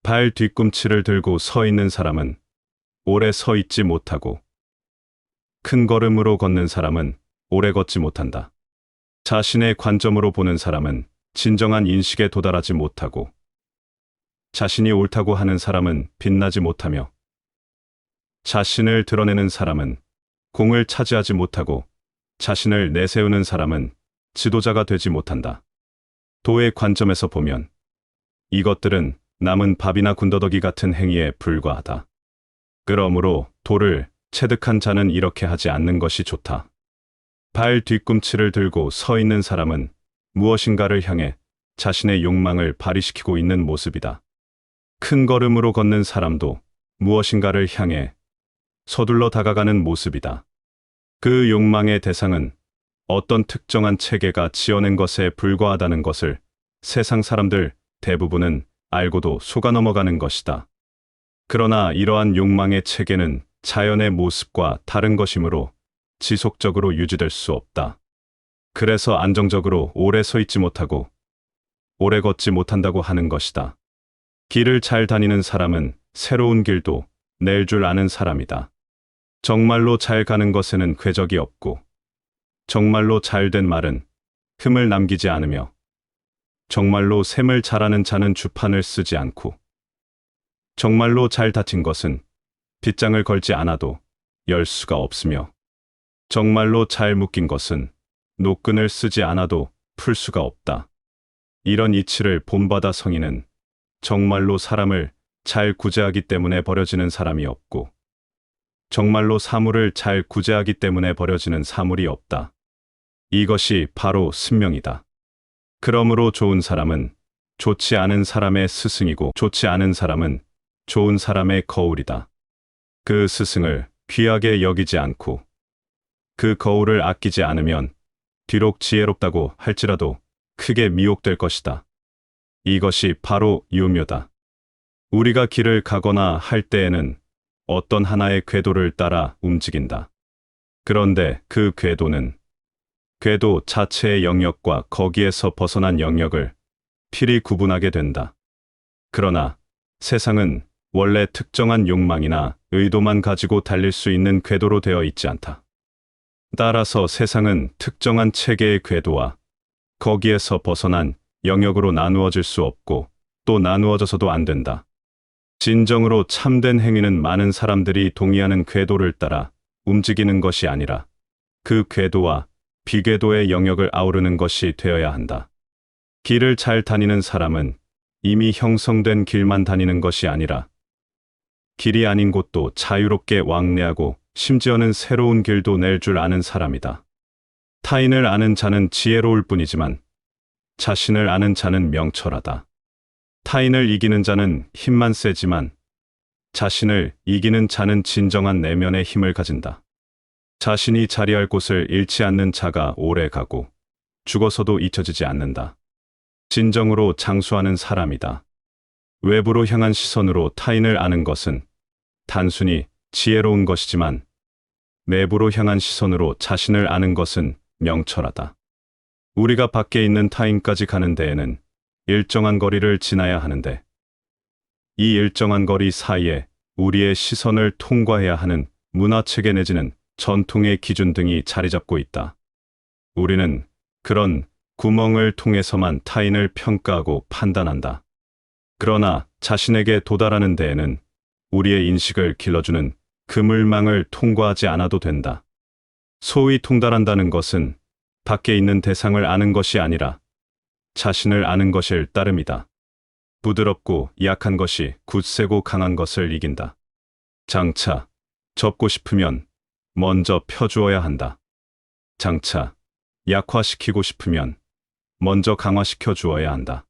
발 뒤꿈치를 들고 서 있는 사람은 오래 서 있지 못하고, 큰 걸음으로 걷는 사람은 오래 걷지 못한다. 자신의 관점으로 보는 사람은 진정한 인식에 도달하지 못하고, 자신이 옳다고 하는 사람은 빛나지 못하며, 자신을 드러내는 사람은 공을 차지하지 못하고, 자신을 내세우는 사람은 지도자가 되지 못한다. 도의 관점에서 보면 이것들은 남은 밥이나 군더더기 같은 행위에 불과하다. 그러므로 도를 체득한 자는 이렇게 하지 않는 것이 좋다. 발 뒤꿈치를 들고 서 있는 사람은 무엇인가를 향해 자신의 욕망을 발휘시키고 있는 모습이다. 큰 걸음으로 걷는 사람도 무엇인가를 향해 서둘러 다가가는 모습이다. 그 욕망의 대상은 어떤 특정한 체계가 지어낸 것에 불과하다는 것을 세상 사람들 대부분은 알고도 속아 넘어가는 것이다. 그러나 이러한 욕망의 체계는 자연의 모습과 다른 것이므로 지속적으로 유지될 수 없다. 그래서 안정적으로 오래 서 있지 못하고 오래 걷지 못한다고 하는 것이다. 길을 잘 다니는 사람은 새로운 길도 낼 줄 아는 사람이다. 정말로 잘 가는 것에는 궤적이 없고, 정말로 잘된 말은 흠을 남기지 않으며, 정말로 셈을 잘하는 자는 주판을 쓰지 않고, 정말로 잘 다친 것은 빗장을 걸지 않아도 열 수가 없으며, 정말로 잘 묶인 것은 노끈을 쓰지 않아도 풀 수가 없다. 이런 이치를 본받아 성인은 정말로 사람을 잘 구제하기 때문에 버려지는 사람이 없고, 정말로 사물을 잘 구제하기 때문에 버려지는 사물이 없다. 이것이 바로 승명이다. 그러므로 좋은 사람은 좋지 않은 사람의 스승이고, 좋지 않은 사람은 좋은 사람의 거울이다. 그 스승을 귀하게 여기지 않고 그 거울을 아끼지 않으면 비록 지혜롭다고 할지라도 크게 미혹될 것이다. 이것이 바로 유묘다. 우리가 길을 가거나 할 때에는 어떤 하나의 궤도를 따라 움직인다. 그런데 그 궤도는 궤도 자체의 영역과 거기에서 벗어난 영역을 필히 구분하게 된다. 그러나 세상은 원래 특정한 욕망이나 의도만 가지고 달릴 수 있는 궤도로 되어 있지 않다. 따라서 세상은 특정한 체계의 궤도와 거기에서 벗어난 영역으로 나누어질 수 없고, 또 나누어져서도 안 된다. 진정으로 참된 행위는 많은 사람들이 동의하는 궤도를 따라 움직이는 것이 아니라 그 궤도와 비궤도의 영역을 아우르는 것이 되어야 한다. 길을 잘 다니는 사람은 이미 형성된 길만 다니는 것이 아니라 길이 아닌 곳도 자유롭게 왕래하고 심지어는 새로운 길도 낼 줄 아는 사람이다. 타인을 아는 자는 지혜로울 뿐이지만 자신을 아는 자는 명철하다. 타인을 이기는 자는 힘만 세지만 자신을 이기는 자는 진정한 내면의 힘을 가진다. 자신이 자리할 곳을 잃지 않는 자가 오래 가고 죽어서도 잊혀지지 않는다. 진정으로 장수하는 사람이다. 외부로 향한 시선으로 타인을 아는 것은 단순히 지혜로운 것이지만 내부로 향한 시선으로 자신을 아는 것은 명철하다. 우리가 밖에 있는 타인까지 가는 데에는 일정한 거리를 지나야 하는데, 이 일정한 거리 사이에 우리의 시선을 통과해야 하는 문화체계 내지는 전통의 기준 등이 자리 잡고 있다. 우리는 그런 구멍을 통해서만 타인을 평가하고 판단한다. 그러나 자신에게 도달하는 데에는 우리의 인식을 길러주는 그물망을 통과하지 않아도 된다. 소위 통달한다는 것은 밖에 있는 대상을 아는 것이 아니라 자신을 아는 것일 따름이다. 부드럽고 약한 것이 굳세고 강한 것을 이긴다. 장차 접고 싶으면 먼저 펴주어야 한다. 장차 약화시키고 싶으면 먼저 강화시켜 주어야 한다.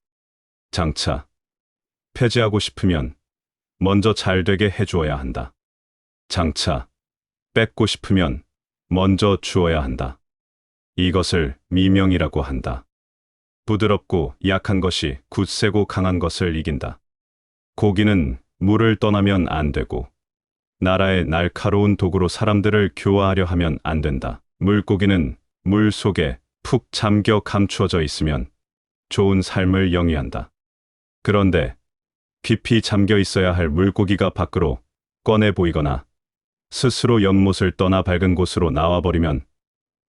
장차 폐지하고 싶으면 먼저 잘되게 해주어야 한다. 장차 뺏고 싶으면 먼저 주어야 한다. 이것을 미명이라고 한다. 부드럽고 약한 것이 굳세고 강한 것을 이긴다. 고기는 물을 떠나면 안 되고 나라의 날카로운 도구로 사람들을 교화하려 하면 안 된다. 물고기는 물 속에 푹 잠겨 감추어져 있으면 좋은 삶을 영위한다. 그런데 깊이 잠겨 있어야 할 물고기가 밖으로 꺼내 보이거나 스스로 연못을 떠나 밝은 곳으로 나와버리면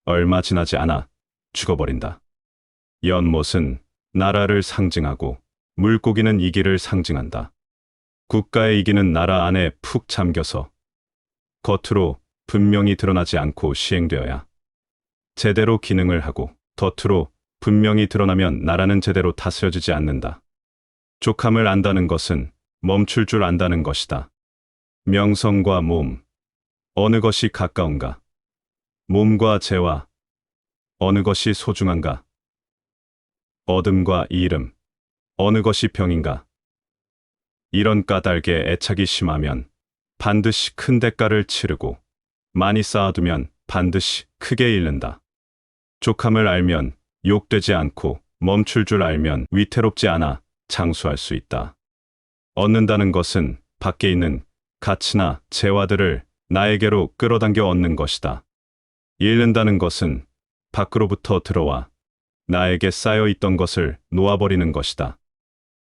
얼마 지나지 않아 죽어버린다. 연못은 나라를 상징하고 물고기는 이기를 상징한다. 국가의 이기는 나라 안에 푹 잠겨서 겉으로 분명히 드러나지 않고 시행되어야 제대로 기능을 하고, 겉으로 분명히 드러나면 나라는 제대로 다스려지지 않는다. 족함을 안다는 것은 멈출 줄 안다는 것이다. 명성과 몸, 어느 것이 가까운가? 몸과 재화, 어느 것이 소중한가? 어둠과 이름, 어느 것이 병인가? 이런 까닭에 애착이 심하면 반드시 큰 대가를 치르고, 많이 쌓아두면 반드시 크게 잃는다. 족함을 알면 욕되지 않고, 멈출 줄 알면 위태롭지 않아 장수할 수 있다. 얻는다는 것은 밖에 있는 가치나 재화들을 나에게로 끌어당겨 얻는 것이다. 잃는다는 것은 밖으로부터 들어와 나에게 쌓여 있던 것을 놓아버리는 것이다.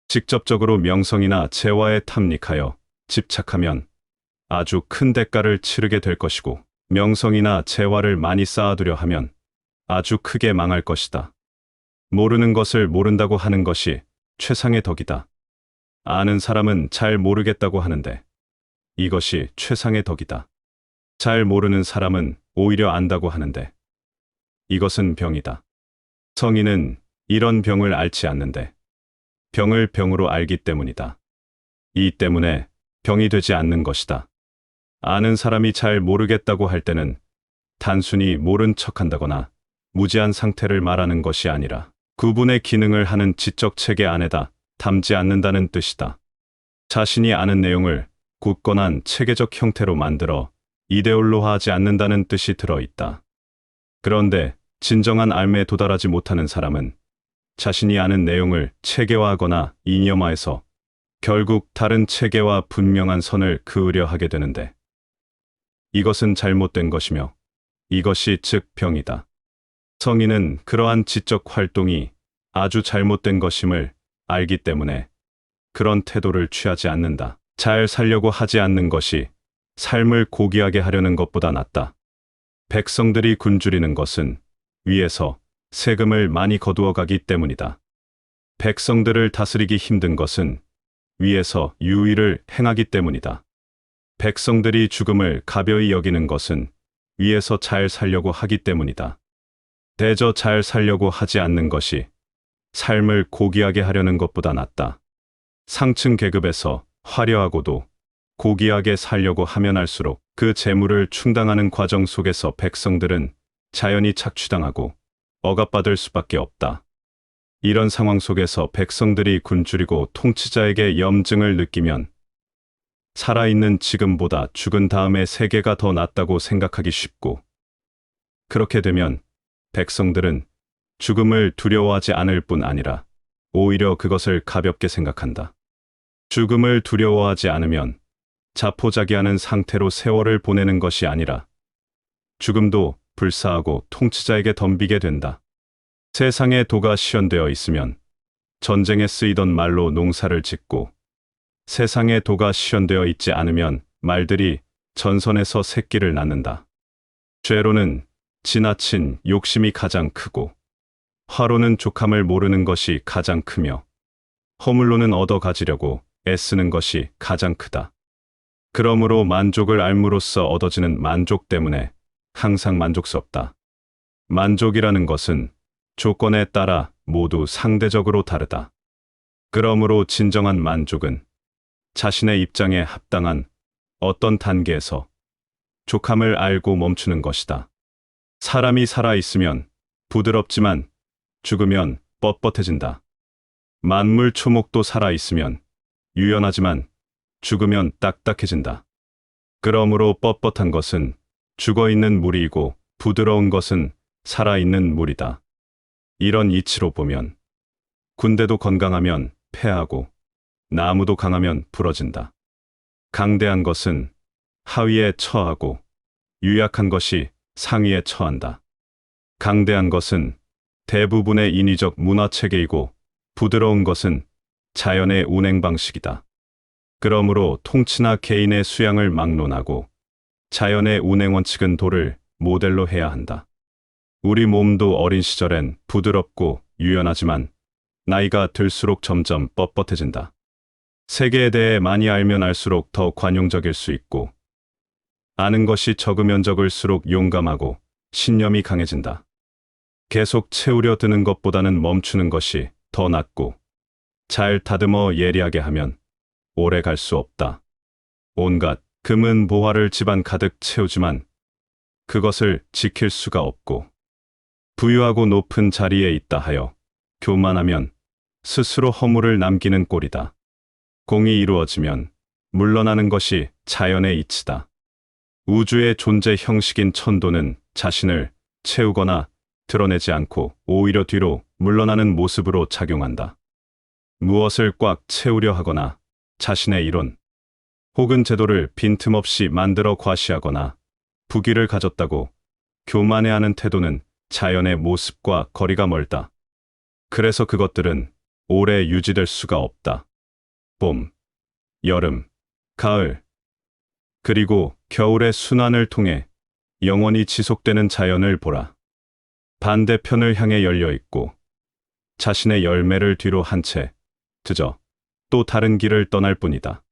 직접적으로 명성이나 재화에 탐닉하여 집착하면 아주 큰 대가를 치르게 될 것이고, 명성이나 재화를 많이 쌓아두려 하면 아주 크게 망할 것이다. 모르는 것을 모른다고 하는 것이 최상의 덕이다. 아는 사람은 잘 모르겠다고 하는데 이것이 최상의 덕이다. 잘 모르는 사람은 오히려 안다고 하는데 이것은 병이다. 성인은 이런 병을 앓지 않는데 병을 병으로 알기 때문이다. 이 때문에 병이 되지 않는 것이다. 아는 사람이 잘 모르겠다고 할 때는 단순히 모른 척한다거나 무지한 상태를 말하는 것이 아니라 구분의 기능을 하는 지적 체계 안에다 담지 않는다는 뜻이다. 자신이 아는 내용을 굳건한 체계적 형태로 만들어 이데올로화하지 않는다는 뜻이 들어있다. 그런데 진정한 알매에 도달하지 못하는 사람은 자신이 아는 내용을 체계화하거나 이념화해서 결국 다른 체계와 분명한 선을 그으려 하게 되는데, 이것은 잘못된 것이며 이것이 즉 병이다. 성인은 그러한 지적 활동이 아주 잘못된 것임을 알기 때문에 그런 태도를 취하지 않는다. 잘 살려고 하지 않는 것이 삶을 고귀하게 하려는 것보다 낫다. 백성들이 굶주리는 것은 위에서 세금을 많이 거두어 가기 때문이다. 백성들을 다스리기 힘든 것은 위에서 유의를 행하기 때문이다. 백성들이 죽음을 가벼이 여기는 것은 위에서 잘 살려고 하기 때문이다. 대저 잘 살려고 하지 않는 것이 삶을 고귀하게 하려는 것보다 낫다. 상층 계급에서 화려하고도 고귀하게 살려고 하면 할수록 그 재물을 충당하는 과정 속에서 백성들은 자연히 착취당하고 억압받을 수밖에 없다. 이런 상황 속에서 백성들이 굶주리고 통치자에게 염증을 느끼면 살아있는 지금보다 죽은 다음의 세계가 더 낫다고 생각하기 쉽고, 그렇게 되면 백성들은 죽음을 두려워하지 않을 뿐 아니라 오히려 그것을 가볍게 생각한다. 죽음을 두려워하지 않으면 자포자기하는 상태로 세월을 보내는 것이 아니라 죽음도 불사하고 통치자에게 덤비게 된다. 세상에 도가 시연되어 있으면 전쟁에 쓰이던 말로 농사를 짓고, 세상에 도가 시연되어 있지 않으면 말들이 전선에서 새끼를 낳는다. 죄로는 지나친 욕심이 가장 크고, 화로는 족함을 모르는 것이 가장 크며, 허물로는 얻어 가지려고 애쓰는 것이 가장 크다. 그러므로 만족을 알므로써 얻어지는 만족 때문에 항상 만족스럽다. 만족이라는 것은 조건에 따라 모두 상대적으로 다르다. 그러므로 진정한 만족은 자신의 입장에 합당한 어떤 단계에서 족함을 알고 멈추는 것이다. 사람이 살아있으면 부드럽지만 죽으면 뻣뻣해진다. 만물 초목도 살아있으면 유연하지만 죽으면 딱딱해진다. 그러므로 뻣뻣한 것은 죽어있는 물이고 부드러운 것은 살아있는 물이다. 이런 이치로 보면 군대도 건강하면 패하고 나무도 강하면 부러진다. 강대한 것은 하위에 처하고 유약한 것이 상위에 처한다. 강대한 것은 대부분의 인위적 문화체계이고 부드러운 것은 자연의 운행 방식이다. 그러므로 통치나 개인의 수양을 막론하고 자연의 운행 원칙은 도를 모델로 해야 한다. 우리 몸도 어린 시절엔 부드럽고 유연하지만 나이가 들수록 점점 뻣뻣해진다. 세계에 대해 많이 알면 알수록 더 관용적일 수 있고, 아는 것이 적으면 적을수록 용감하고 신념이 강해진다. 계속 채우려 드는 것보다는 멈추는 것이 더 낫고, 잘 다듬어 예리하게 하면 오래 갈 수 없다. 온갖 금은 보화를 집안 가득 채우지만 그것을 지킬 수가 없고, 부유하고 높은 자리에 있다 하여 교만하면 스스로 허물을 남기는 꼴이다. 공이 이루어지면 물러나는 것이 자연의 이치다. 우주의 존재 형식인 천도는 자신을 채우거나 드러내지 않고 오히려 뒤로 물러나는 모습으로 작용한다. 무엇을 꽉 채우려 하거나 자신의 이론 혹은 제도를 빈틈없이 만들어 과시하거나 부귀를 가졌다고 교만해하는 태도는 자연의 모습과 거리가 멀다. 그래서 그것들은 오래 유지될 수가 없다. 봄, 여름, 가을, 그리고 겨울의 순환을 통해 영원히 지속되는 자연을 보라. 반대편을 향해 열려 있고 자신의 열매를 뒤로 한 채 드저 또 다른 길을 떠날 뿐이다.